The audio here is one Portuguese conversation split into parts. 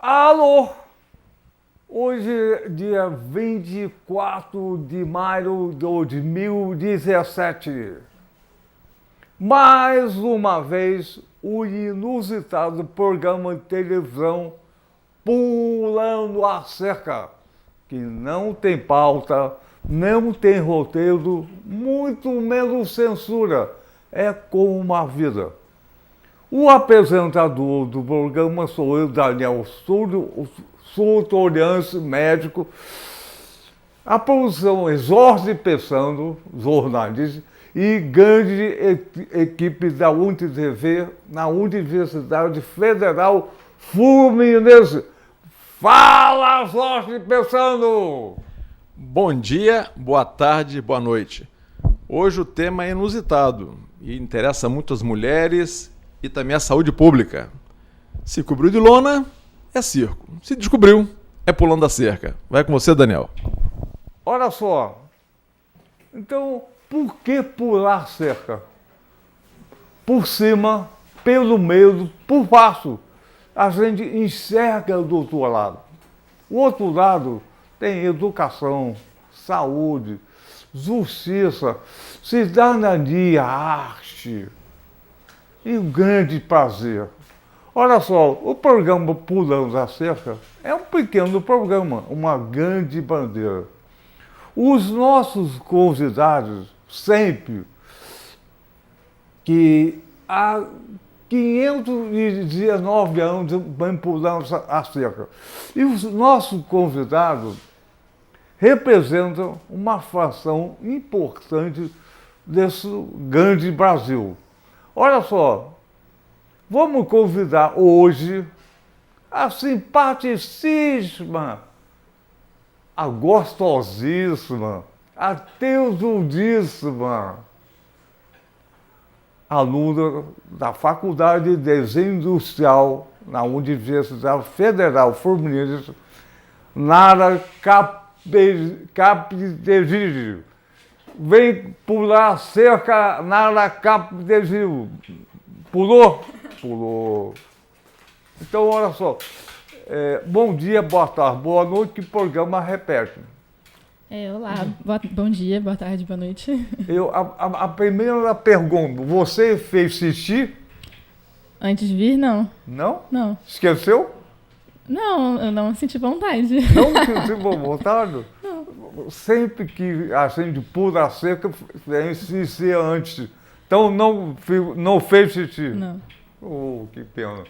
Alô! Hoje é dia 24 de maio de 2017. Mais uma vez, o inusitado programa de televisão Pulando a Cerca, que não tem pauta, não tem roteiro, muito menos censura. É como a vida. O apresentador do programa sou eu, Daniel Sultorianse, médico. A produção é Jorge Pessando, jornalista, e grande equipe da UniTV, na Universidade Federal Fluminense. Fala, Jorge Pessando! Bom dia, boa tarde, boa noite. Hoje o tema é inusitado e interessa muito as mulheres e também a saúde pública. Se cobriu de lona, é circo. Se descobriu, é pulando a cerca. Vai com você, Daniel. Olha só, então, por que pular cerca? Por cima, pelo meio, por baixo. A gente enxerga do outro lado. O outro lado tem educação, saúde, justiça, cidadania, arte e um grande prazer. Olha só, o programa Pulando a Cerca é um pequeno programa, uma grande bandeira. Os nossos convidados, sempre, que há 519 anos vem pulando a cerca. E os nossos convidados representam uma fração importante desse grande Brasil. Olha só, vamos convidar hoje a simpaticíssima, a gostosíssima, a teusudíssima aluna da Faculdade de Desenho Industrial na Universidade Federal Fluminense, Nara Capdeville. Vem pular cerca, Nara Capdeville. Pulou? Pulou. Então, olha só. Bom dia, boa tarde, boa noite, que programa repete. Olá, bom dia, boa tarde, boa noite. A primeira pergunta, você fez xixi? Antes de vir, não. Não? Não. Esqueceu? Não, eu não senti vontade. Não sentiu vontade? Não. Sempre que a gente pula a cerca, tem xixi antes. Então não fez xixi? Não. Oh, que pena.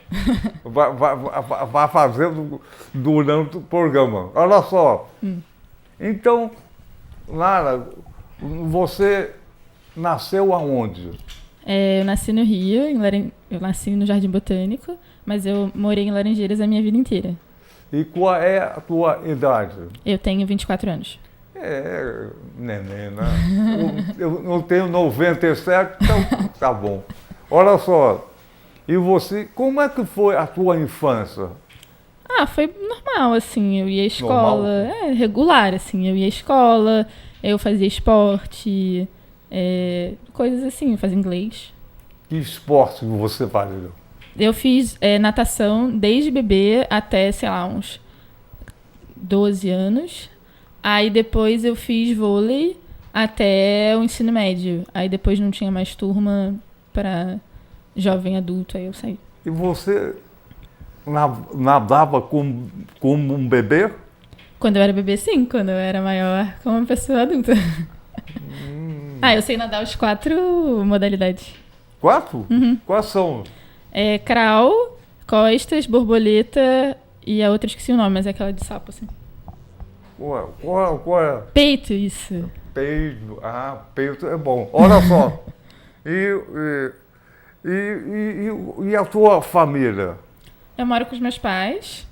Vai fazendo durante o programa. Olha só. Então, Lara, você nasceu aonde? Eu nasci no Rio, eu nasci no Jardim Botânico, mas eu morei em Laranjeiras a minha vida inteira. E qual é a tua idade? Eu tenho 24 anos. Neném, né? Eu tenho 97, então tá bom. Olha só, e você, como é que foi a tua infância? Foi normal, assim, eu ia à escola, regular, assim, eu ia à escola, eu fazia esporte, coisas assim, eu fazia inglês. Que esporte você fazia? Eu fiz natação desde bebê até, sei lá, uns 12 anos. Aí depois eu fiz vôlei até o ensino médio. Aí depois não tinha mais turma para jovem adulto, aí eu saí. E você nadava como um bebê? Quando eu era bebê, sim. Quando eu era maior, como uma pessoa adulta. Eu sei nadar os 4 modalidades. 4? Uhum. Quais são? Crawl, costas, borboleta e a outra esqueci o nome, mas é aquela de sapo, assim. Qual é? Peito, isso. Peito. Peito é bom. Olha só. E a tua família? Eu moro com os meus pais.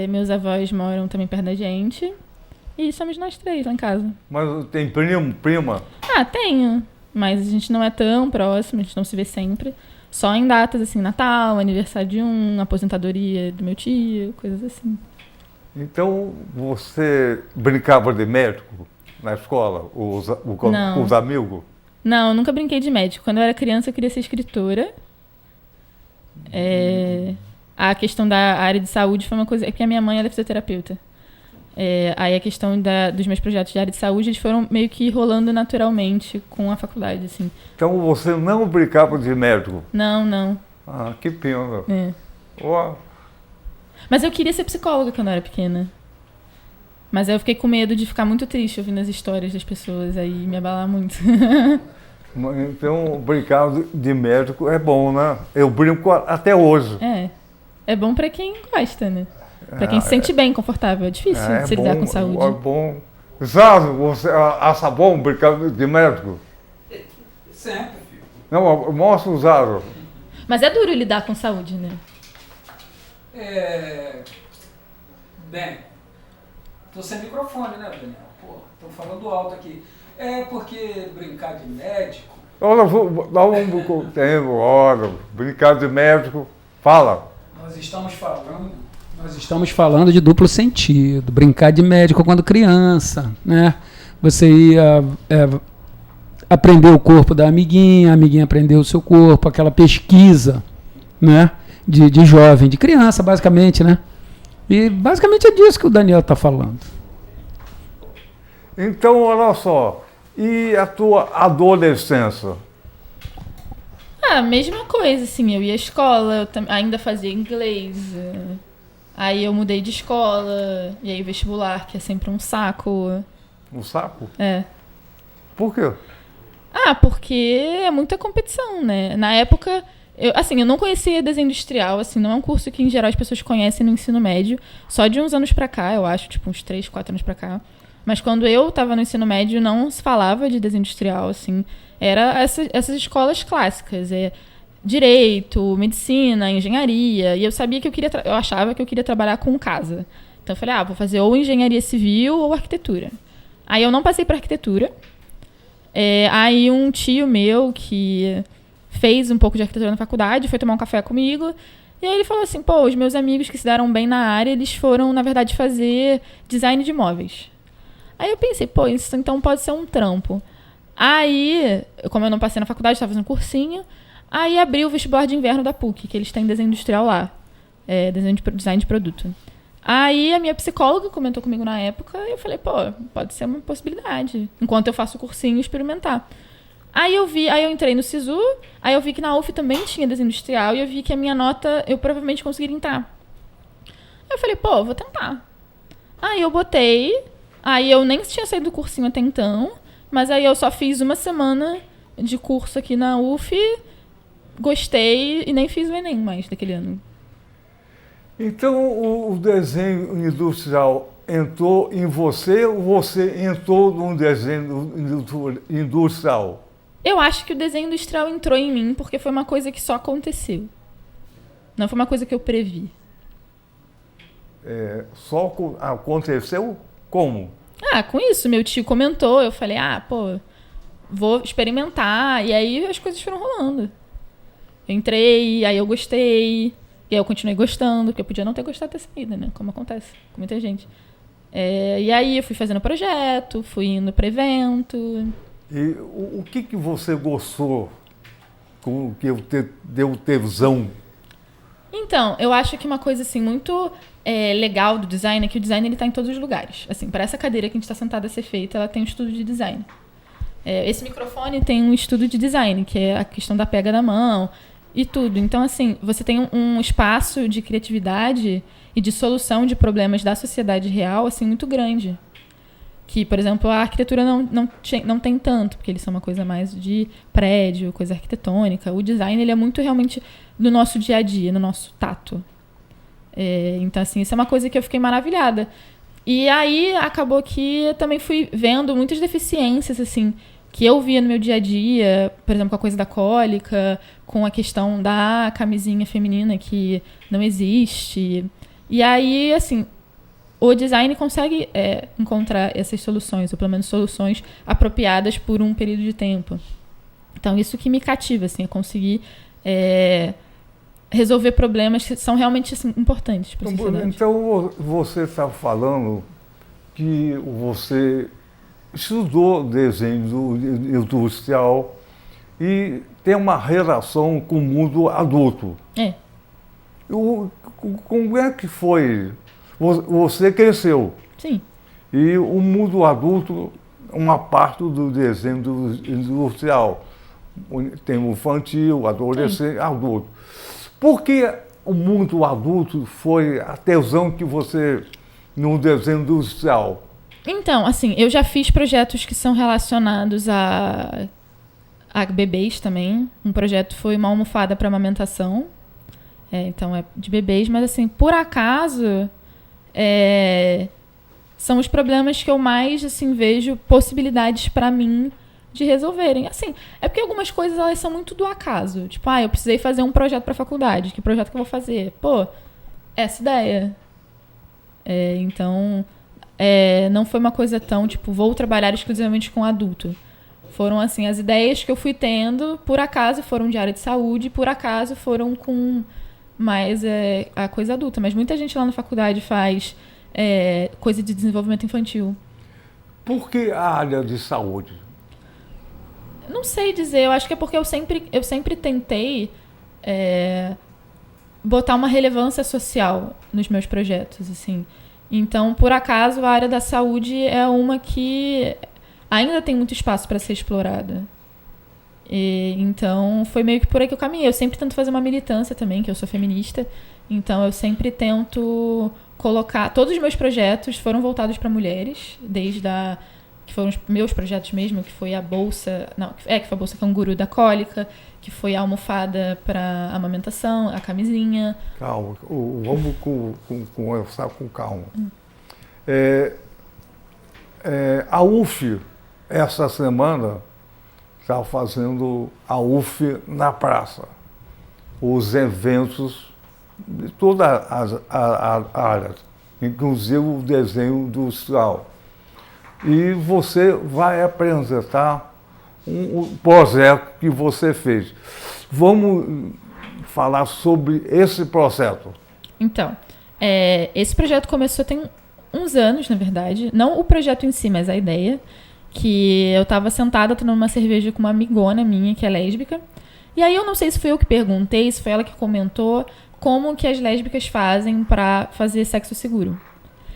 Meus avós moram também perto da gente. E somos nós 3 lá em casa. Mas tem prima? Tenho. Mas a gente não é tão próximo, a gente não se vê sempre. Só em datas, assim, Natal, aniversário de aposentadoria do meu tio, coisas assim. Então, você brincava de médico na escola, com os amigos? Não, eu nunca brinquei de médico. Quando eu era criança, eu queria ser escritora. a questão da área de saúde foi uma coisa... É que a minha mãe ela é fisioterapeuta. Aí a questão dos meus projetos de área de saúde, eles foram meio que rolando naturalmente com a faculdade, assim. Então você não brincava de médico? Não, não. Ah, que pena. É. Ó, Mas eu queria ser psicóloga quando eu era pequena. Mas aí eu fiquei com medo de ficar muito triste ouvindo as histórias das pessoas, aí me abalar muito. então brincar de médico é bom, né? Eu brinco até hoje. É bom pra quem gosta, né? Pra quem se sente bem, confortável. É difícil se lidar com saúde. É bom. Zaro, você acha bom brincar de médico? Sempre, filho. Não, mostra o Zaro. Mas é duro lidar com saúde, né? Bem, tô sem microfone, né, Daniel? Pô, tô falando alto aqui. É porque brincar de médico... Olha, dá um tempo, olha, brincar de médico. Fala. Nós estamos falando de duplo sentido. Brincar de médico quando criança, né? Você ia aprender o corpo da amiguinha, a amiguinha aprendeu o seu corpo, aquela pesquisa, né? De jovem, de criança, basicamente, né? E basicamente é disso que o Daniel está falando. Então, olha só, e a tua adolescência? Mesma coisa, assim, eu ia à escola, eu ainda fazia inglês, aí eu mudei de escola, e aí vestibular, que é sempre um saco. Um saco? É. Por quê? Porque é muita competição, né? Na época, eu não conhecia desenho industrial, assim, não é um curso que em geral as pessoas conhecem no ensino médio, só de uns anos pra cá, eu acho, tipo uns 3, 4 anos pra cá. Mas quando eu tava no ensino médio, não se falava de desenho industrial, assim. Era essas escolas clássicas, direito, medicina, engenharia. E eu sabia que eu achava que eu queria trabalhar com casa. Então eu falei, vou fazer ou engenharia civil ou arquitetura. Aí eu não passei para arquitetura. Aí um tio meu que fez um pouco de arquitetura na faculdade foi tomar um café comigo. E aí ele falou assim, os meus amigos que se deram bem na área, eles foram, na verdade, fazer design de móveis. Aí eu pensei, isso então pode ser um trampo. Aí, como eu não passei na faculdade, estava fazendo cursinho, aí abri o vestibular de inverno da PUC, que eles têm desenho industrial lá, design de produto. Aí a minha psicóloga comentou comigo na época, e eu falei, pode ser uma possibilidade, enquanto eu faço o cursinho, experimentar. Aí eu entrei no SISU, aí eu vi que na UF também tinha desenho industrial, e eu vi que a minha nota, eu provavelmente conseguiria entrar. Aí eu falei, vou tentar. Aí eu botei, aí eu nem tinha saído do cursinho até então, mas aí eu só fiz uma semana de curso aqui na UF, gostei e nem fiz o Enem mais daquele ano. Então o desenho industrial entrou em você ou você entrou num desenho industrial? Eu acho que o desenho industrial entrou em mim porque foi uma coisa que só aconteceu. Não foi uma coisa que eu previ. Só aconteceu como? Com isso, meu tio comentou, eu falei, vou experimentar, e aí as coisas foram rolando. Eu entrei, aí eu gostei, e aí eu continuei gostando, porque eu podia não ter gostado dessa saída, né? Como acontece com muita gente. E aí eu fui fazendo projeto, fui indo para evento. E o que você gostou, que deu tesão? Então, eu acho que uma coisa assim muito legal do design é que o design ele tá em todos os lugares. Assim, para essa cadeira que a gente está sentada a ser feita, ela tem um estudo de design. Esse microfone tem um estudo de design, que é a questão da pega na mão e tudo. Então, assim, você tem um espaço de criatividade e de solução de problemas da sociedade real, assim, muito grande. Que, por exemplo, a arquitetura não tem tanto, porque eles são uma coisa mais de prédio, coisa arquitetônica. O design, ele é muito realmente no nosso dia a dia, no nosso tato. Então, assim, isso é uma coisa que eu fiquei maravilhada. E aí, acabou que eu também fui vendo muitas deficiências, assim, que eu via no meu dia a dia, por exemplo, com a coisa da cólica, com a questão da camisinha feminina que não existe. E aí, assim, o design consegue encontrar essas soluções, ou pelo menos soluções apropriadas por um período de tempo. Então, isso que me cativa, assim, é conseguir resolver problemas que são realmente assim, importantes para a sociedade. Então, você está falando que você estudou desenho industrial e tem uma relação com o mundo adulto. Como é que foi? Você cresceu Sim. e o mundo adulto, uma parte do desenho industrial. Tem o infantil, o adolescente, adulto. Por que o mundo adulto foi a tesão que você no desenho industrial? Então, assim, eu já fiz projetos que são relacionados a bebês também. Um projeto foi uma almofada para amamentação. Então é de bebês, mas assim, por acaso, são os problemas que eu mais assim vejo possibilidades para mim de resolverem. Assim, é porque algumas coisas elas são muito do acaso. Tipo, eu precisei fazer um projeto para faculdade. Que projeto que eu vou fazer? Pô, essa ideia. Então, não foi uma coisa tão, tipo, vou trabalhar exclusivamente com adulto. Foram, assim, as ideias que eu fui tendo, por acaso foram de área de saúde, por acaso foram com mais a coisa adulta. Mas muita gente lá na faculdade faz coisa de desenvolvimento infantil. Por que a área de saúde? Não sei dizer, eu acho que é porque eu sempre tentei botar uma relevância social nos meus projetos, assim. Então, por acaso, a área da saúde é uma que ainda tem muito espaço para ser explorada. Então, foi meio que por aí que eu caminhei. Eu sempre tento fazer uma militância também, que eu sou feminista. Então, eu sempre tento colocar... Todos os meus projetos foram voltados para mulheres, desde que foram os meus projetos mesmo, que foi a bolsa... que foi a bolsa canguru da cólica, que foi a almofada para amamentação, a camisinha. Calma, vamos conversar com calma. A UF, essa semana, está fazendo a UF na praça. Os eventos de todas as áreas, inclusive o desenho industrial. E você vai apresentar um projeto que você fez. Vamos falar sobre esse processo. Então, esse projeto começou tem uns anos, na verdade. Não o projeto em si, mas a ideia. Que eu estava sentada tomando uma cerveja com uma amigona minha, que é lésbica. E aí eu não sei se foi eu que perguntei, se foi ela que comentou como que as lésbicas fazem para fazer sexo seguro.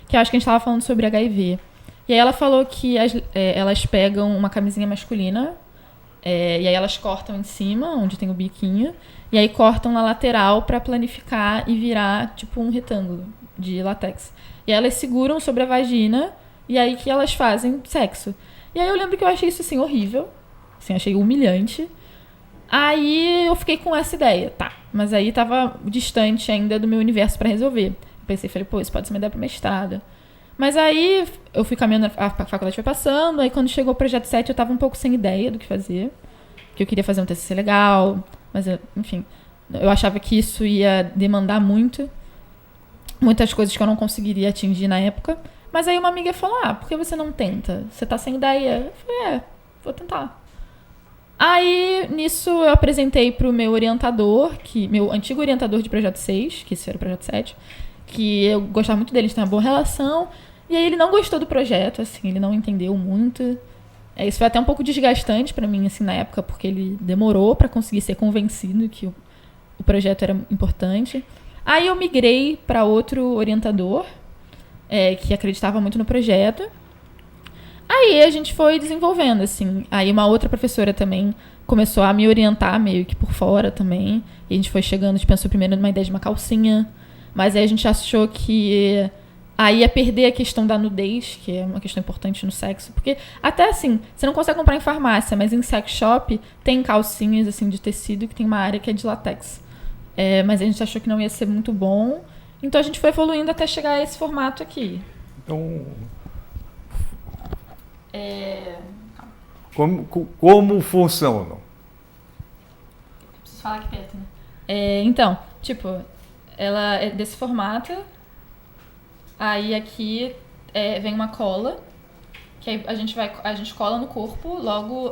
Que eu acho que a gente estava falando sobre HIV. E aí ela falou que elas pegam uma camisinha masculina, e aí elas cortam em cima, onde tem o biquinho, e aí cortam na lateral para planificar e virar tipo um retângulo de látex. E aí elas seguram sobre a vagina, e aí que elas fazem sexo. E aí eu lembro que eu achei isso assim horrível, assim, achei humilhante. Aí eu fiquei com essa ideia, mas aí tava distante ainda do meu universo para resolver. Falei, pô, isso pode ser uma ideia para mestrado. Mas aí eu fui caminhando, a faculdade foi passando, aí quando chegou o projeto 7 eu tava um pouco sem ideia do que fazer, que eu queria fazer um TCC legal, mas enfim, eu achava que isso ia demandar muitas coisas que eu não conseguiria atingir na época. Mas aí uma amiga falou, por que você não tenta? Você tá sem ideia? Eu falei, vou tentar. Aí, nisso, eu apresentei pro meu orientador, meu antigo orientador de projeto 6, que esse era o projeto 7, que eu gostava muito dele, a gente tem uma boa relação. E aí ele não gostou do projeto, assim, ele não entendeu muito. Isso foi até um pouco desgastante pra mim, assim, na época, porque ele demorou pra conseguir ser convencido que o projeto era importante. Aí eu migrei pra outro orientador, que acreditava muito no projeto. Aí a gente foi desenvolvendo, assim. Aí uma outra professora também começou a me orientar meio que por fora também. E a gente foi chegando, a gente pensou primeiro numa ideia de uma calcinha. Mas aí a gente achou que aí ia perder a questão da nudez, que é uma questão importante no sexo. Porque até assim, você não consegue comprar em farmácia, mas em sex shop tem calcinhas assim de tecido que tem uma área que é de látex. Mas a gente achou que não ia ser muito bom. Então a gente foi evoluindo até chegar a esse formato aqui. Então, como funcionam? Preciso falar aqui perto, né? Então, tipo, ela é desse formato. Aí aqui vem uma cola, que aí a gente cola no corpo logo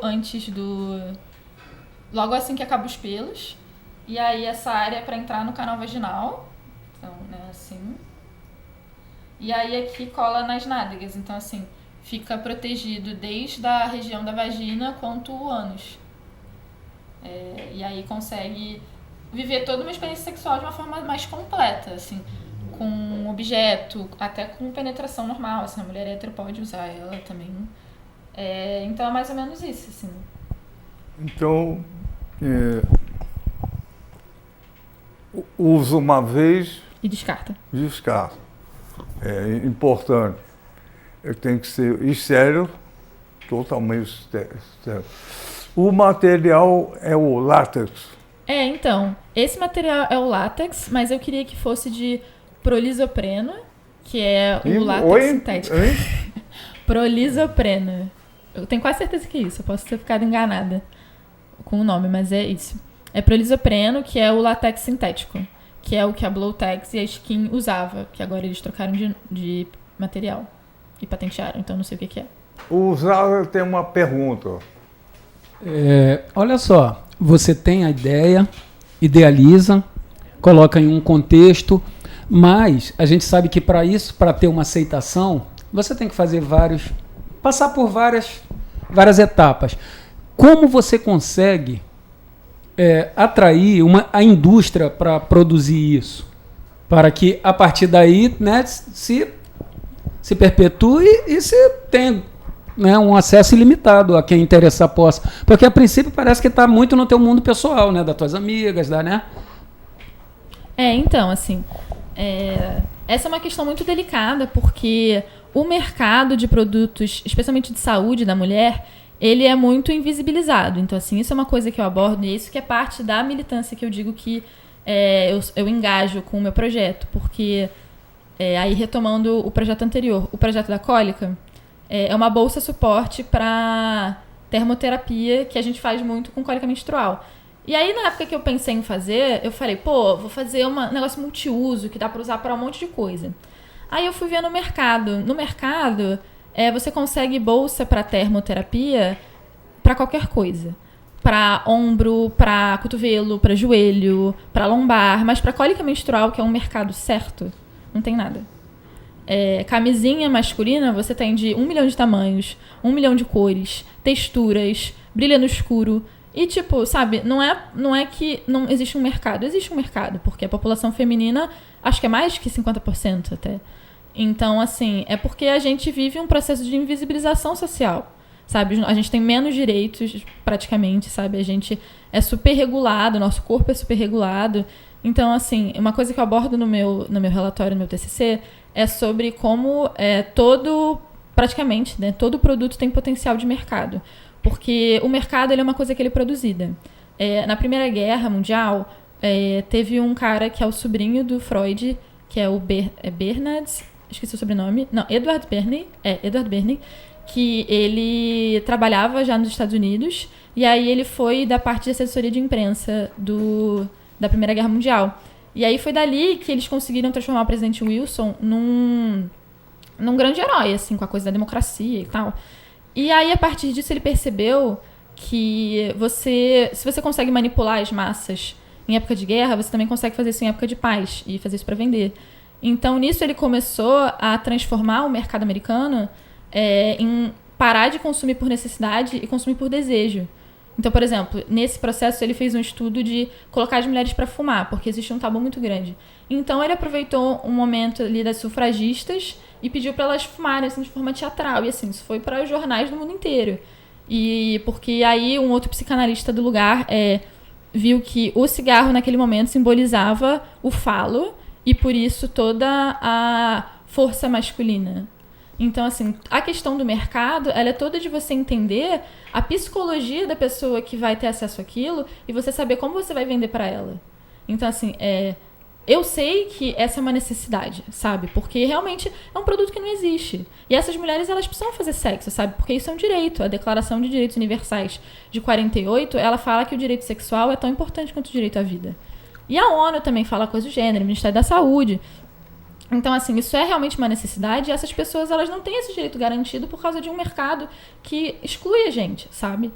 assim que acaba os pelos. E aí essa área é pra entrar no canal vaginal. Então, né, assim. E aí aqui cola nas nádegas. Então, assim, fica protegido desde a região da vagina quanto o ânus. E aí consegue viver toda uma experiência sexual de uma forma mais completa, assim, com um objeto, até com penetração normal, assim, a mulher hétero pode usar ela também. Então é mais ou menos isso, assim. Então, usa uma vez E descarta. descarta. É importante. Tem que ser estéril, totalmente estéril. O material é o látex. Então, esse material é o látex, mas eu queria que fosse de prolisopreno, que é o látex sintético. Prolisopreno. Eu tenho quase certeza que é isso, eu posso ter ficado enganada com o nome, mas é isso. É prolisopreno, que é o látex sintético, que é o que a Blowtex e a Skin usava, que agora eles trocaram de material e patentearam, então não sei o que é. O Zara tem uma pergunta. Olha só, você tem a ideia, idealiza, coloca em um contexto, mas a gente sabe que para isso, para ter uma aceitação, você tem que fazer passar por várias etapas. Como você consegue atrair a indústria para produzir isso? Para que a partir daí, né, se perpetue e se tenha, né, um acesso ilimitado a quem interessar possa. Porque a princípio parece que está muito no teu mundo pessoal, né, das tuas amigas, né? Então, assim, essa é uma questão muito delicada, porque o mercado de produtos, especialmente de saúde da mulher, ele é muito invisibilizado. Então, assim, isso é uma coisa que eu abordo e isso que é parte da militância que eu digo que eu engajo com o meu projeto. Porque, aí retomando o projeto anterior, o projeto da cólica é uma bolsa suporte para termoterapia que a gente faz muito com cólica menstrual. E aí, na época que eu pensei em fazer, eu falei, vou fazer um negócio multiuso que dá para usar para um monte de coisa. Aí eu fui ver no mercado. No mercado, você consegue bolsa para termoterapia para qualquer coisa. Para ombro, para cotovelo, para joelho, para lombar. Mas para cólica menstrual, que é um mercado certo, não tem nada. Camisinha masculina, você tem de 1 milhão de tamanhos, 1 milhão de cores, texturas, brilha no escuro. E, tipo, sabe, não é que não existe um mercado. Existe um mercado, porque a população feminina, acho que é mais que 50% até. Então, assim, é porque a gente vive um processo de invisibilização social, sabe? A gente tem menos direitos, praticamente, sabe? A gente é super regulado, nosso corpo é super regulado. Então, assim, uma coisa que eu abordo no meu relatório, no meu TCC, é sobre como praticamente, né, todo produto tem potencial de mercado. Porque o mercado ele é uma coisa que ele é produzida. Na Primeira Guerra Mundial, teve um cara que é o sobrinho do Freud, que é o Bernard, esqueci o sobrenome, não, Edward Bernay, que ele trabalhava já nos Estados Unidos, e aí ele foi da parte de assessoria de imprensa da Primeira Guerra Mundial. E aí foi dali que eles conseguiram transformar o presidente Wilson num grande herói, assim, com a coisa da democracia e tal. E aí, a partir disso, ele percebeu que se você consegue manipular as massas em época de guerra, você também consegue fazer isso em época de paz e fazer isso para vender. Então, nisso, ele começou a transformar o mercado americano em parar de consumir por necessidade e consumir por desejo. Então, por exemplo, nesse processo, ele fez um estudo de colocar as mulheres para fumar, porque existe um tabu muito grande. Então, ele aproveitou um momento ali das sufragistas e pediu para elas fumarem assim, de forma teatral. E assim, isso foi para os jornais do mundo inteiro. E porque aí um outro psicanalista do lugar viu que o cigarro naquele momento simbolizava o falo e por isso toda a força masculina. Então, assim, a questão do mercado, ela é toda de você entender a psicologia da pessoa que vai ter acesso àquilo e você saber como você vai vender para ela. Então, assim, eu sei que essa é uma necessidade, sabe? Porque realmente é um produto que não existe. E essas mulheres, elas precisam fazer sexo, sabe? Porque isso é um direito. A Declaração de Direitos Universais de 48, ela fala que o direito sexual é tão importante quanto o direito à vida. E a ONU também fala coisa do gênero, o Ministério da Saúde. Então, assim, isso é realmente uma necessidade e essas pessoas, elas não têm esse direito garantido por causa de um mercado que exclui a gente, sabe?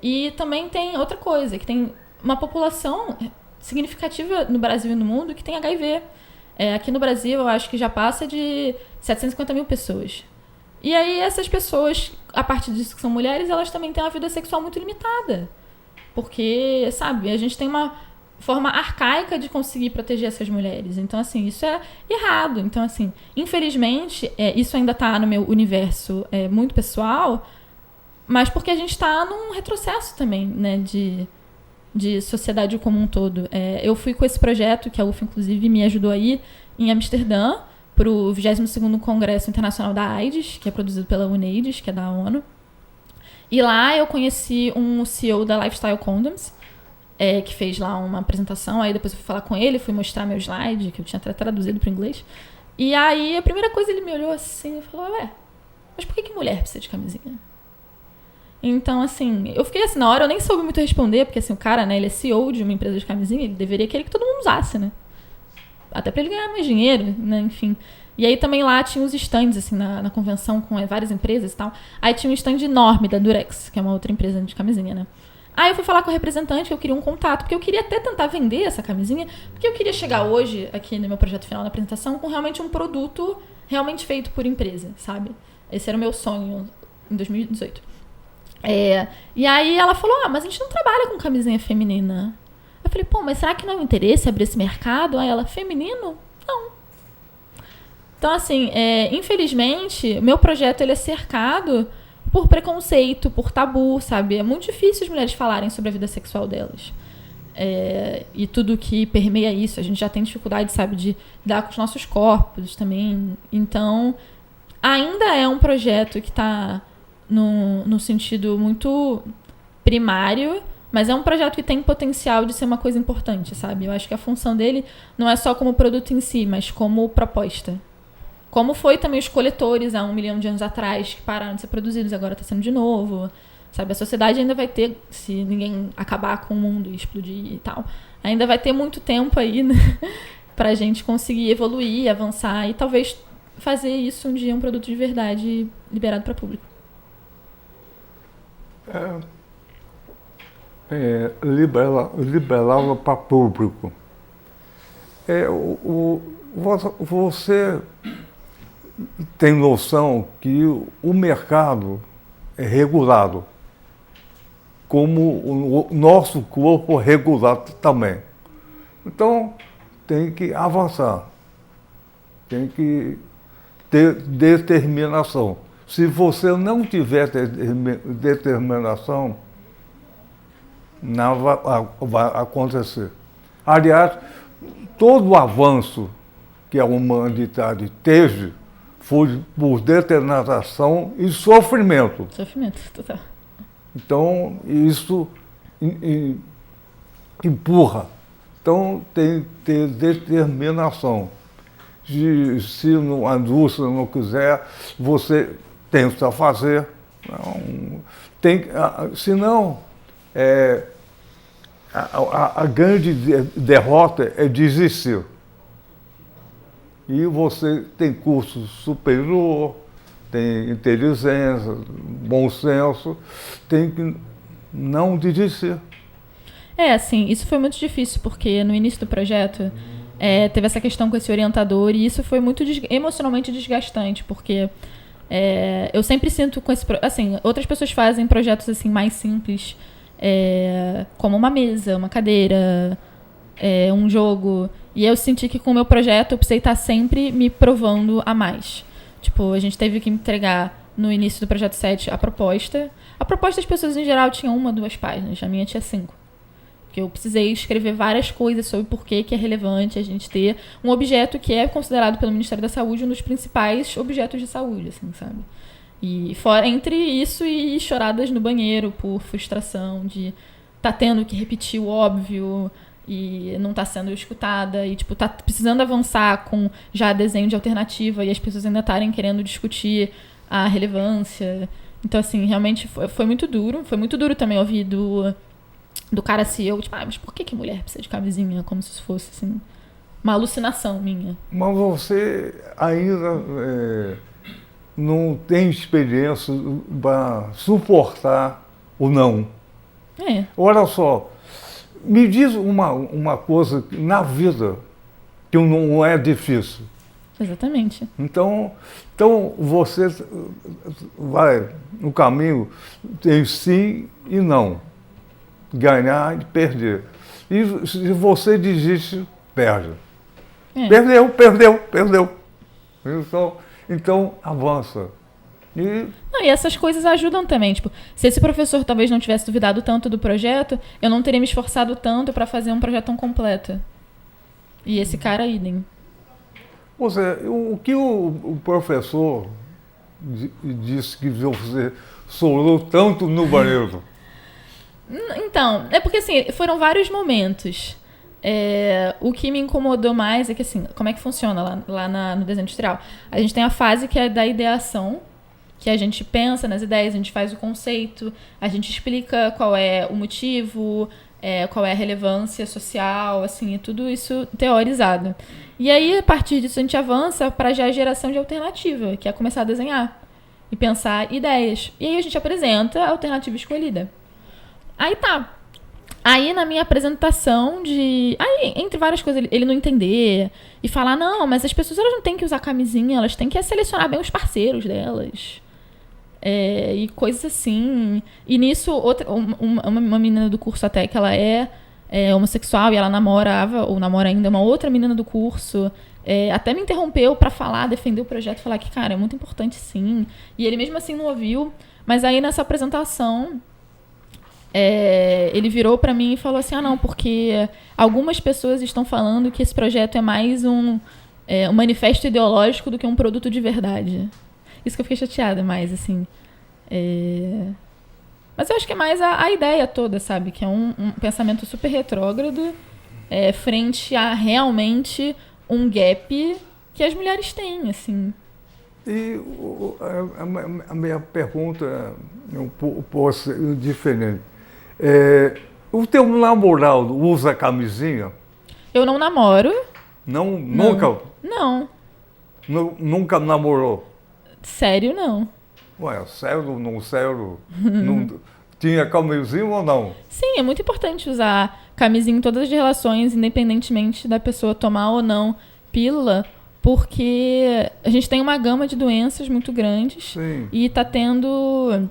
E também tem outra coisa, que tem uma população significativa no Brasil e no mundo que tem HIV. Aqui no Brasil, eu acho que já passa de 750 mil pessoas. E aí, essas pessoas, a partir disso que são mulheres, elas também têm uma vida sexual muito limitada. Porque, sabe, a gente tem uma forma arcaica de conseguir proteger essas mulheres. Então, assim, isso é errado. Então, assim, infelizmente, isso ainda está no meu universo muito pessoal, mas porque a gente está num retrocesso também, né, de sociedade como um todo. Eu fui com esse projeto, que a UF, inclusive, me ajudou aí, em Amsterdã, para o 22º Congresso Internacional da AIDS, que é produzido pela UNAIDS, que é da ONU. E lá eu conheci um CEO da Lifestyle Condoms, que fez lá uma apresentação. Aí depois eu fui falar com ele, fui mostrar meu slide, que eu tinha até traduzido para o inglês. E aí a primeira coisa, ele me olhou assim e falou, mas por que mulher precisa de camisinha? Então, assim, eu fiquei assim, na hora eu nem soube muito responder, porque assim, o cara, né, ele é CEO de uma empresa de camisinha, ele deveria querer que todo mundo usasse, né? Até pra ele ganhar mais dinheiro, né, enfim. E aí também lá tinha os stands, assim, na convenção com várias empresas e tal. Aí tinha um stand enorme da Durex, que é uma outra empresa de camisinha, né? Aí eu fui falar com o representante que eu queria um contato, porque eu queria até tentar vender essa camisinha, porque eu queria chegar hoje, aqui no meu projeto final, na apresentação, com realmente um produto realmente feito por empresa, sabe? Esse era o meu sonho em 2018. E aí ela falou, mas a gente não trabalha com camisinha feminina. Eu falei, mas será que não é um interesse abrir esse mercado? Aí ela, feminino? Não. Então, assim, infelizmente, o meu projeto ele é cercado por preconceito, por tabu, sabe? É muito difícil as mulheres falarem sobre a vida sexual delas. E tudo que permeia isso. A gente já tem dificuldade, sabe, de lidar com os nossos corpos também. Então, ainda é um projeto que está no sentido muito primário, mas é um projeto que tem potencial de ser uma coisa importante, sabe? Eu acho que a função dele não é só como produto em si, mas como proposta. Como foi também os coletores há 1 milhão de anos atrás, que pararam de ser produzidos, agora está sendo de novo. Sabe? A sociedade ainda vai ter, se ninguém acabar com o mundo e explodir e tal, ainda vai ter muito tempo aí, né, pra gente conseguir evoluir, avançar e talvez fazer isso um dia um produto de verdade liberado para público. Liberá-la para público. Você tem noção que o mercado é regulado, como o nosso corpo é regulado também. Então, tem que avançar, tem que ter determinação. Se você não tiver determinação, nada vai acontecer. Aliás, todo o avanço que a humanidade teve foi por determinação e sofrimento. Sofrimento, total. Então, isso empurra. Então, tem que ter determinação. Se a indústria não quiser, você tenta fazer. Senão, a grande derrota é desistir. E você tem curso superior, tem inteligência, bom senso, tem que não desistir. Assim, isso foi muito difícil, porque no início do projeto teve essa questão com esse orientador, e isso foi muito emocionalmente desgastante, porque eu sempre sinto com esse... Assim, outras pessoas fazem projetos assim, mais simples, como uma mesa, uma cadeira, um jogo, e eu senti que com o meu projeto eu precisei estar sempre me provando a mais. Tipo, a gente teve que entregar no início do projeto 7 a proposta. A proposta das pessoas em geral tinha 1 ou 2 páginas, a minha tinha 5. Porque eu precisei escrever várias coisas sobre por que é relevante a gente ter um objeto que é considerado pelo Ministério da Saúde um dos principais objetos de saúde, assim, sabe? E fora, entre isso e choradas no banheiro por frustração de tá tendo que repetir o óbvio e não tá sendo escutada, e tipo, tá precisando avançar com já desenho de alternativa e as pessoas ainda estarem querendo discutir a relevância. Então, assim, realmente foi muito duro. Foi muito duro também ouvir do cara CEO, tipo, mas por que mulher precisa de camisinha? Como se isso fosse, assim, uma alucinação minha. Mas você ainda não tem experiência para suportar o não. Olha só, me diz uma coisa na vida que não é difícil. Exatamente. Então você vai no caminho, tem sim e não. Ganhar e perder. E se você desiste, perde. É. Perdeu. Então avança. Não, e essas coisas ajudam também. Tipo, se esse professor talvez não tivesse duvidado tanto do projeto, eu não teria me esforçado tanto para fazer um projeto tão completo. E esse cara, idem. O que o professor disse que você sorou tanto no banheiro? Então, é porque assim, foram vários momentos. O que me incomodou mais é que assim, como é que funciona lá no desenho industrial? A gente tem a fase que é da ideação, que a gente pensa nas ideias, a gente faz o conceito, a gente explica qual é o motivo, qual é a relevância social, assim, tudo isso teorizado. E aí, a partir disso, a gente avança para já a geração de alternativa, que é começar a desenhar e pensar ideias. E aí a gente apresenta a alternativa escolhida. Aí tá. Aí na minha apresentação Aí, entre várias coisas, ele não entender e falar, não, mas as pessoas elas não têm que usar camisinha, elas têm que selecionar bem os parceiros delas. E coisas assim. E nisso, uma menina do curso até, que ela é homossexual e ela namorava, ou namora ainda, uma outra menina do curso, até me interrompeu pra falar, defender o projeto, falar que, cara, é muito importante sim. E ele mesmo assim não ouviu. Mas aí nessa apresentação... ele virou pra mim e falou assim, não, porque algumas pessoas estão falando que esse projeto é mais um manifesto ideológico do que um produto de verdade. Isso que eu fiquei chateada mais, assim. Mas eu acho que é mais a ideia toda, sabe? Que é um pensamento super retrógrado frente a realmente um gap que as mulheres têm, assim. E a minha pergunta é um pouco diferente. O teu namorado usa camisinha? Eu não namoro. Não. Nunca? Não. Nunca namorou? Sério, não. Ué, sério, não sério? Não, tinha camisinha ou não? Sim, é muito importante usar camisinha em todas as relações, independentemente da pessoa tomar ou não pílula, porque a gente tem uma gama de doenças muito grandes. Sim. E tá tendo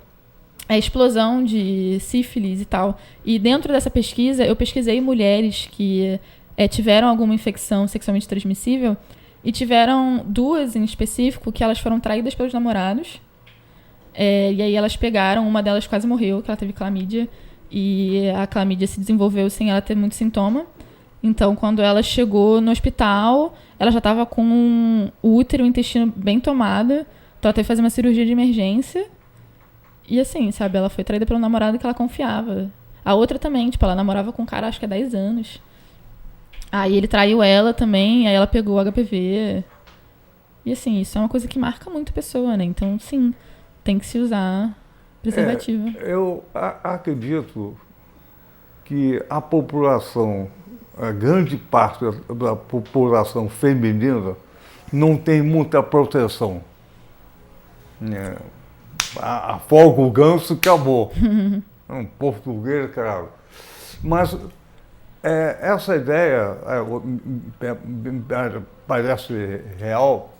a explosão de sífilis e tal. E dentro dessa pesquisa, eu pesquisei mulheres que tiveram alguma infecção sexualmente transmissível e tiveram 2 em específico que elas foram traídas pelos namorados. E aí elas pegaram, uma delas quase morreu, que ela teve clamídia, e a clamídia se desenvolveu sem ela ter muito sintoma. Então, quando ela chegou no hospital, ela já estava com o útero e o intestino bem tomada, então ela teve que fazer uma cirurgia de emergência. E assim, sabe, ela foi traída pelo namorado que ela confiava. A outra também, tipo, ela namorava com um cara, acho que há 10 anos. Aí ele traiu ela também, aí ela pegou o HPV. E assim, isso é uma coisa que marca muito a pessoa, né? Então, sim, tem que se usar preservativo. Eu acredito que a população, a grande parte da população feminina não tem muita proteção. Afoga o ganso, acabou. Um português, claro. Mas essa ideia parece real.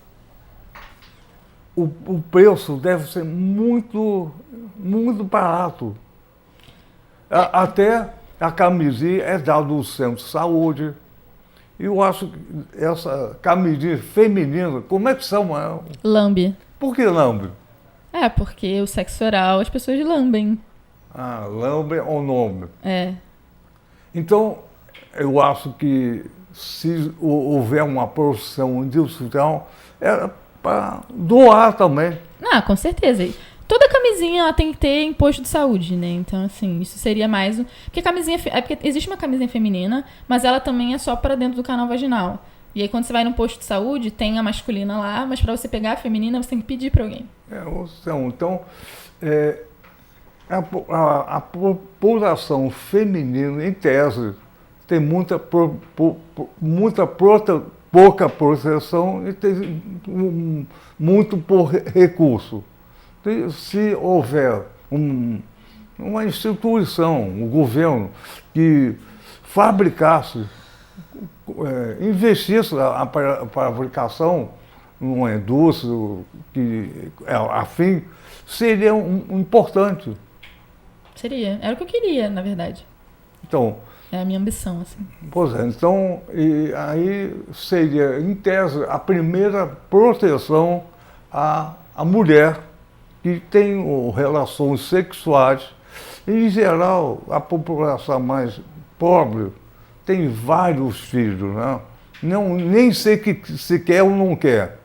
O preço deve ser muito, muito barato. Até a camisinha é dada no centro de saúde. E eu acho que essa camisinha feminina, como é que chama? Lambe. Por que lambe? Porque o sexo oral as pessoas lambem. Lambe é o nome. Então, eu acho que se houver uma produção industrial, era para doar também. Com certeza. Toda camisinha ela tem que ter imposto de saúde, né? Então, assim, isso seria mais... Porque camisinha... porque existe uma camisinha feminina, mas ela também é só para dentro do canal vaginal. E aí, quando você vai no posto de saúde, tem a masculina lá, mas para você pegar a feminina, você tem que pedir para alguém. Então, a população feminina, em tese, tem pouca proteção e tem muito pouco recurso. Se houver uma instituição, um governo que fabricasse, investisse a fabricação numa indústria que afim, seria importante. Seria. Era o que eu queria, na verdade. Então, É a minha ambição, assim. Pois é, então, e aí seria, em tese, a primeira proteção à mulher que tem relações sexuais. Em geral, a população mais pobre tem vários filhos, né? Não, nem sei se quer ou não quer.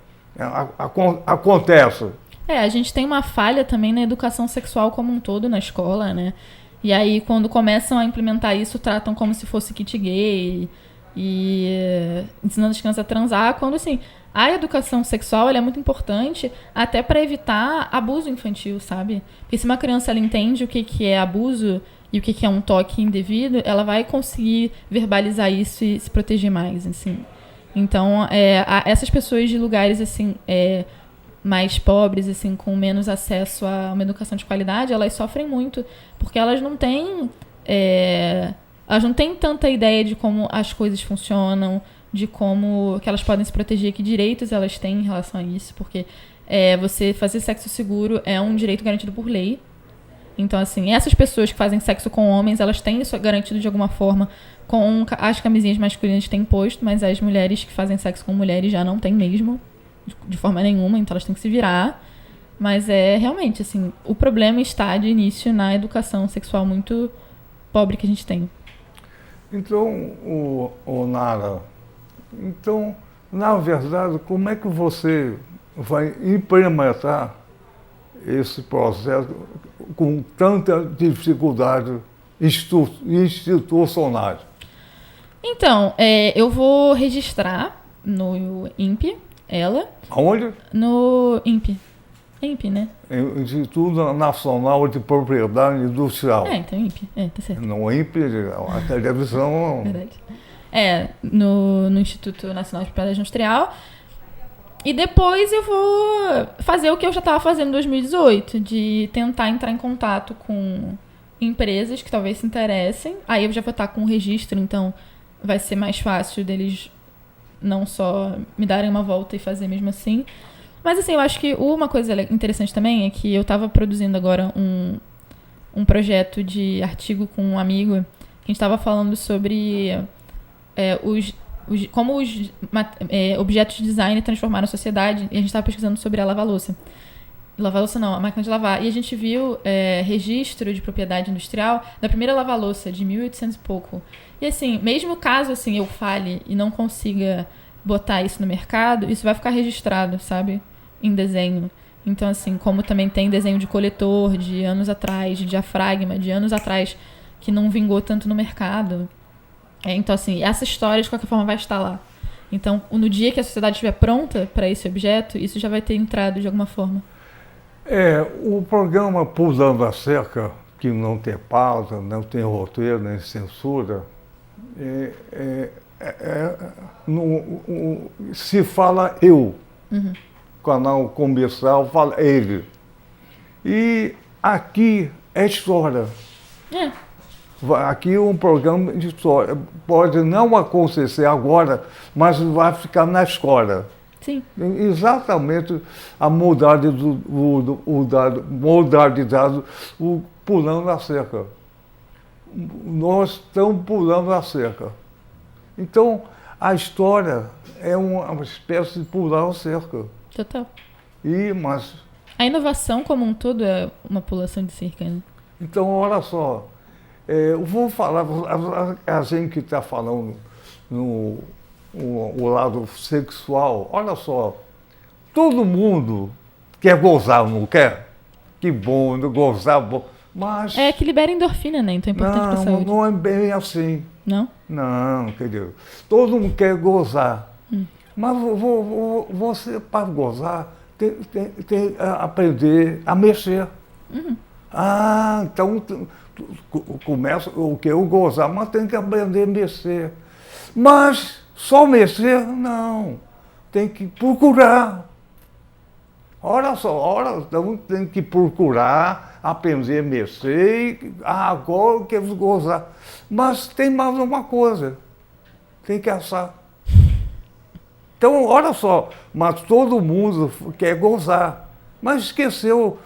Acontece. A gente tem uma falha também na educação sexual como um todo na escola, né? E aí, quando começam a implementar isso, tratam como se fosse kit gay e ensinando as crianças a transar, quando, assim, a educação sexual ela é muito importante até para evitar abuso infantil, sabe? Porque se uma criança ela entende o que é abuso e o que é um toque indevido, ela vai conseguir verbalizar isso e se proteger mais, assim. Então, essas pessoas de lugares, assim, mais pobres, assim, com menos acesso a uma educação de qualidade, elas sofrem muito, porque elas não têm tanta ideia de como as coisas funcionam, de como que elas podem se proteger, que direitos elas têm em relação a isso, porque você fazer sexo seguro é um direito garantido por lei. Então, assim, essas pessoas que fazem sexo com homens, elas têm isso garantido de alguma forma com as camisinhas masculinas que têm imposto, mas as mulheres que fazem sexo com mulheres já não têm mesmo, de forma nenhuma, então elas têm que se virar. Mas realmente, assim, o problema está de início na educação sexual muito pobre que a gente tem. Então, Nara, então, na verdade, como é que você vai implementar esse processo com tanta dificuldade institucional? Então, eu vou registrar no INPE ela. Aonde? No INPE. É INPE, né? Instituto Nacional de Propriedade Industrial. Então INPE. Tá certo. No INPE, a televisão... Verdade. No Instituto Nacional de Propriedade Industrial. E depois eu vou fazer o que eu já estava fazendo em 2018, de tentar entrar em contato com empresas que talvez se interessem. Aí eu já vou estar com o registro, então vai ser mais fácil deles não só me darem uma volta e fazer mesmo assim. Mas assim, eu acho que uma coisa interessante também é que eu estava produzindo agora um projeto de artigo com um amigo, que a gente estava falando sobre como os objetos de design transformaram a sociedade, e a gente estava pesquisando sobre a lava-louça. Lava-louça não, a máquina de lavar. E a gente viu registro de propriedade industrial da primeira lava-louça, de 1800 e pouco. E assim, mesmo caso assim, eu falhe e não consiga botar isso no mercado, isso vai ficar registrado, sabe? Em desenho. Então assim, como também tem desenho de coletor de anos atrás, de diafragma de anos atrás, que não vingou tanto no mercado. Então assim, essa história de qualquer forma vai estar lá. Então, no dia que a sociedade estiver pronta para esse objeto, isso já vai ter entrado de alguma forma. O programa Pulando a Cerca, que não tem pauta, não tem roteiro, nem censura, se fala eu. Uhum. Canal comercial fala ele. E aqui é história. Aqui é um programa de história. Pode não acontecer agora, mas vai ficar na escola. Sim. Exatamente a modalidade o pulando a cerca. Nós estamos pulando a cerca. Então, a história é uma espécie de pular a cerca. Total. Mas a inovação como um todo é uma pulação de cerca, né? Então, olha só, eu vou falar, a gente que está falando o lado sexual, olha só, todo mundo quer gozar, não quer? Que bom, gozar, bom, mas... É que libera endorfina, né? Então é importante para a saúde. Não é bem assim. Não? Não, querido. Todo mundo quer gozar. Mas você, para gozar, tem que aprender a mexer. Uhum. Então começa o que eu gozar, mas tem que aprender a mexer. Mas só mexer, não. Tem que procurar. Olha só, então tem que procurar, aprender a mexer, agora eu quero gozar. Mas tem mais uma coisa, tem que assar. Então, olha só, mas todo mundo quer gozar, mas esqueceu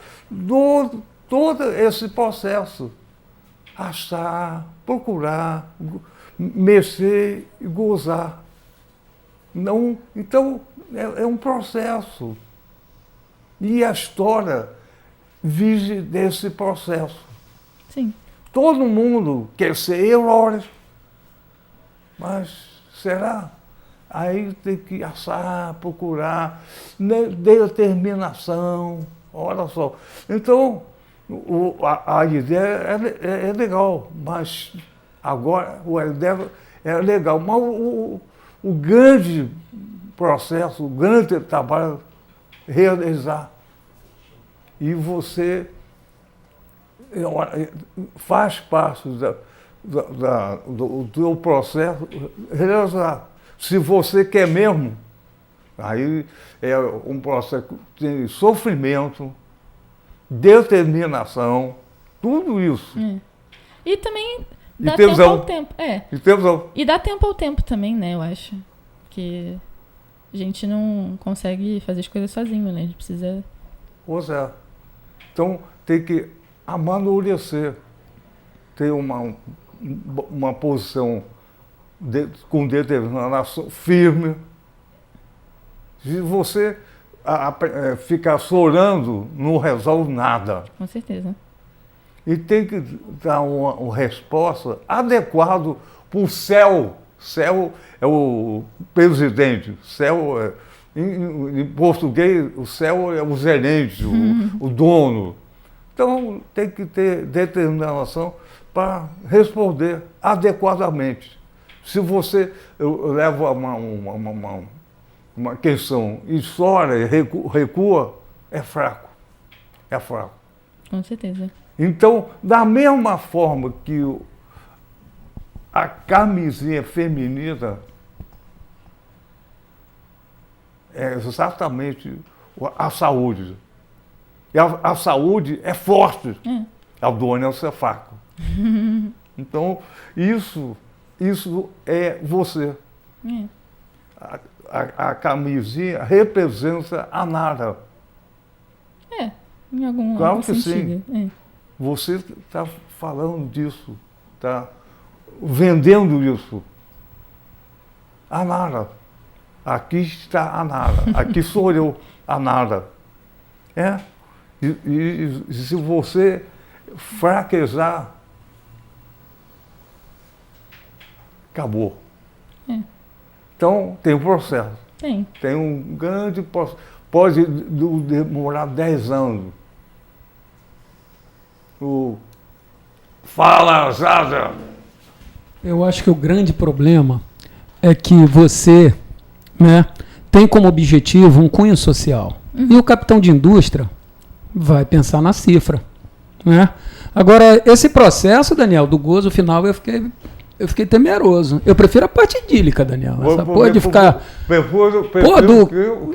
todo esse processo. Achar, procurar, mexer e gozar. Não, então, é um processo. E a história vive desse processo. Sim. Todo mundo quer ser herói, mas será? Aí tem que assar, procurar, determinação, olha só. Então, a ideia é legal, mas agora a ideia é legal, mas o grande processo, o grande trabalho é realizar. E você faz parte do teu processo realizar. Se você quer mesmo, aí é um processo que tem sofrimento, determinação, tudo isso. E também E dá tesão. tempo ao tempo. E tesão. E dá tempo ao tempo também, né, eu acho. Porque a gente não consegue fazer as coisas sozinho, né? A gente precisa... Pois é. Então tem que amadurecer, ter uma posição com determinação firme. Se você ficar chorando, não resolve nada. Com certeza. E tem que dar uma resposta adequada para o céu. Céu é o presidente. Céu em português, o céu é o gerente, o dono. Então tem que ter determinação para responder adequadamente. Se você leva uma questão e chora e recua, é fraco. É fraco. Com certeza. Então, da mesma forma que a camisinha feminina é exatamente a saúde. E a saúde é forte. A doença é fraca. Então, isso é você. A camisinha representa a nada. Em algum Claro que sentido. sim. Você está falando disso, está vendendo isso. A nada. Aqui está a nada. Aqui sou eu, a nada. E se você fraquejar, acabou. Então, tem um processo. Tem um grande processo. Pode demorar 10 anos. Fala, Zada! Eu acho que o grande problema é que você, né, tem como objetivo um cunho social. E o capitão de indústria vai pensar na cifra. Né? Agora, esse processo, Daniel, do gozo final, eu fiquei temeroso. Eu prefiro a parte idílica, Daniel. Essa porra de ficar...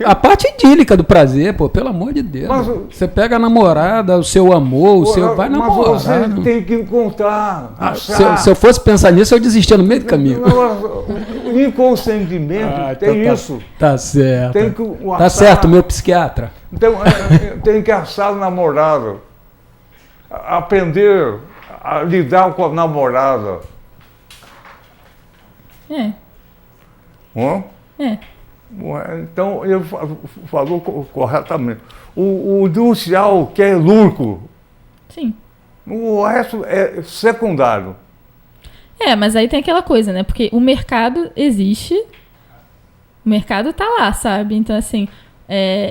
A parte idílica do prazer, pô, pelo amor de Deus. Mas, você pega a namorada, o seu amor, vai namorar. Mas você tem que encontrar, achar. Se eu fosse pensar nisso, eu desistia no meio do caminho. Inconscientemente, tem então isso. Tá certo. Tem que tá certo, meu psiquiatra. Então, tem que achar o namorado. Aprender a lidar com a namorada. Então, ele falou corretamente. O industrial quer lucro. Sim. O resto é secundário. Mas aí tem aquela coisa, né? Porque o mercado existe, o mercado tá lá, sabe? Então, assim,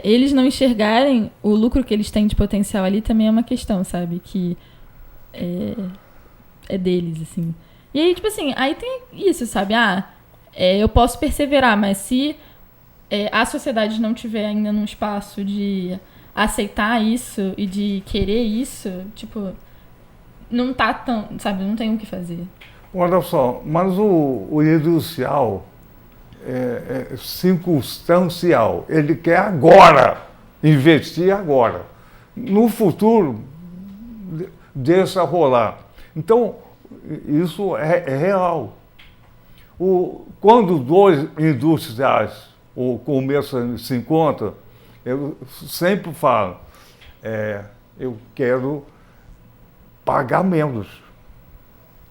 eles não enxergarem o lucro que eles têm de potencial ali também é uma questão, sabe? Que é deles, assim. E aí, tipo assim, aí tem isso, sabe? Eu posso perseverar, mas se a sociedade não tiver ainda num espaço de aceitar isso e de querer isso, tipo, não tá tão, sabe? Não tem o que fazer. Olha só, mas o industrial é circunstancial. Ele quer agora, investir agora. No futuro, deixa rolar. Então, isso é real. Quando dois industriais ou comerciantes se encontram, eu sempre falo, eu quero pagar menos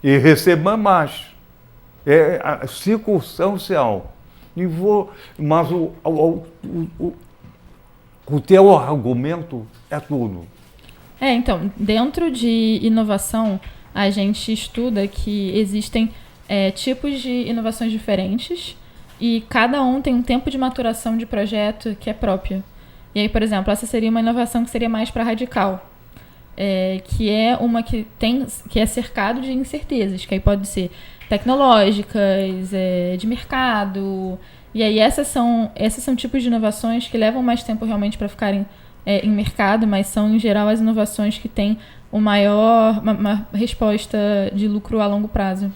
e receber mais. circunstancial. Mas o teu argumento é tudo. Então, dentro de inovação, a gente estuda que existem tipos de inovações diferentes e cada um tem um tempo de maturação de projeto que é próprio. E aí, por exemplo, essa seria uma inovação que seria mais para radical, que é uma que é cercado de incertezas, que aí pode ser tecnológicas, de mercado. E aí essas são tipos de inovações que levam mais tempo realmente para ficarem em mercado, mas são, em geral, as inovações que têm uma resposta de lucro a longo prazo.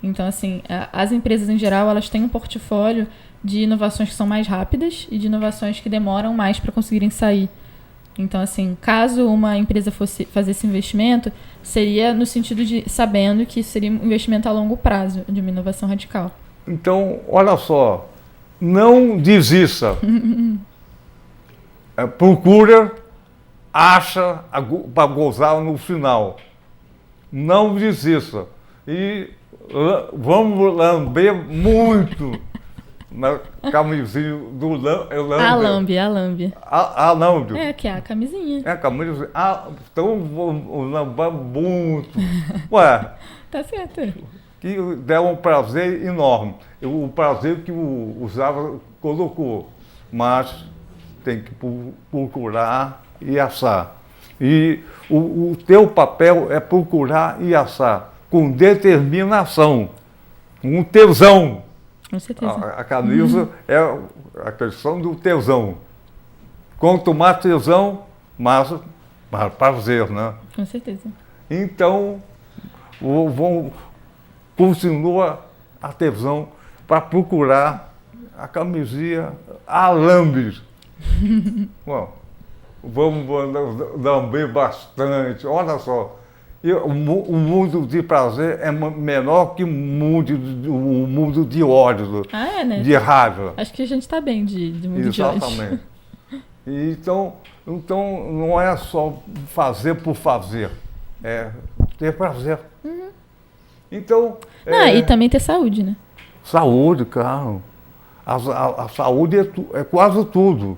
Então, assim, as empresas, em geral, elas têm um portfólio de inovações que são mais rápidas e de inovações que demoram mais para conseguirem sair. Então, assim, caso uma empresa fosse fazer esse investimento, seria no sentido de sabendo que seria um investimento a longo prazo de uma inovação radical. Então, olha só, não desista. Procura, acha para gozar no final. Não desista. E vamos lamber muito na camisinha do Alambe. Alambe. Que é a camisinha. A camisinha. Então vamos lamber muito. Ué, Tá certo. que deu um prazer enorme. O prazer que o Zava colocou. Mas tem que procurar e assar. E o teu papel é procurar e assar com determinação, um tesão. Com certeza. A camisa é a questão do tesão. Quanto mais tesão, mais prazer, né? Com certeza. Então, continua a tesão para procurar a camisinha Alambres. Bom, vamos lamber bastante. Olha só, o mundo de prazer é menor que o mundo de ódio, Né? de raiva. Acho que a gente está bem de mundo de ódio. Exatamente. Então, não é só fazer por fazer, é ter prazer. Então... E também ter saúde, né? Saúde, claro. A saúde é quase tudo.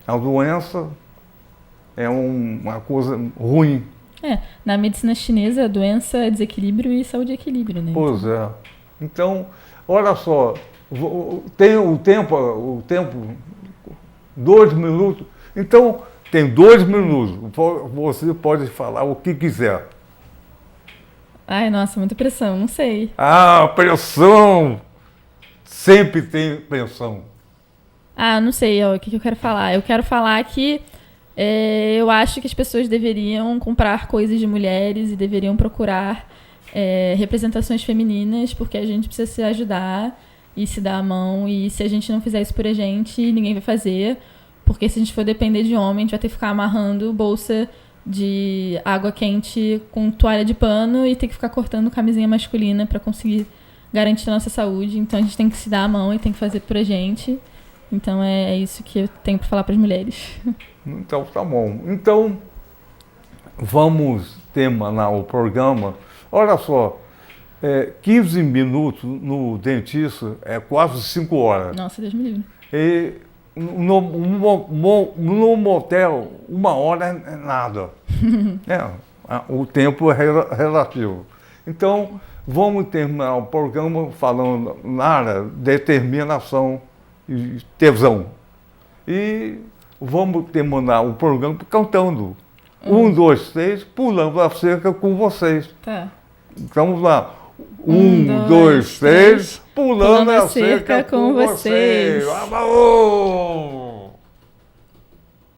A doença é uma coisa ruim. Na medicina chinesa, a doença é desequilíbrio e saúde é equilíbrio, né? Pois é. Então, olha só, tem o tempo, 2 minutos. Então, tem 2 minutos. Você pode falar o que quiser. Ai, nossa, muita pressão, não sei. Pressão! Sempre tem pressão. Não sei, o que eu quero falar? Eu quero falar que eu acho que as pessoas deveriam comprar coisas de mulheres e deveriam procurar representações femininas, porque a gente precisa se ajudar e se dar a mão. E se a gente não fizer isso por a gente, ninguém vai fazer. Porque se a gente for depender de homem, a gente vai ter que ficar amarrando bolsa de água quente com toalha de pano e ter que ficar cortando camisinha masculina para conseguir garantir a nossa saúde. Então a gente tem que se dar a mão e tem que fazer por a gente. Então é isso que eu tenho para falar para as mulheres. Então tá bom. Então vamos terminar o programa. Olha só, 15 minutos no dentista é quase 5 horas. Nossa, Deus me livre. E no motel, 1 hora é nada. O tempo é relativo. Então, vamos terminar o programa falando na determinação e tesão. E vamos terminar o programa cantando. 1, 2, 3, pulando a cerca com vocês. Tá. Então, vamos lá. 1, 2, 3, pulando a cerca com vocês. Vamos!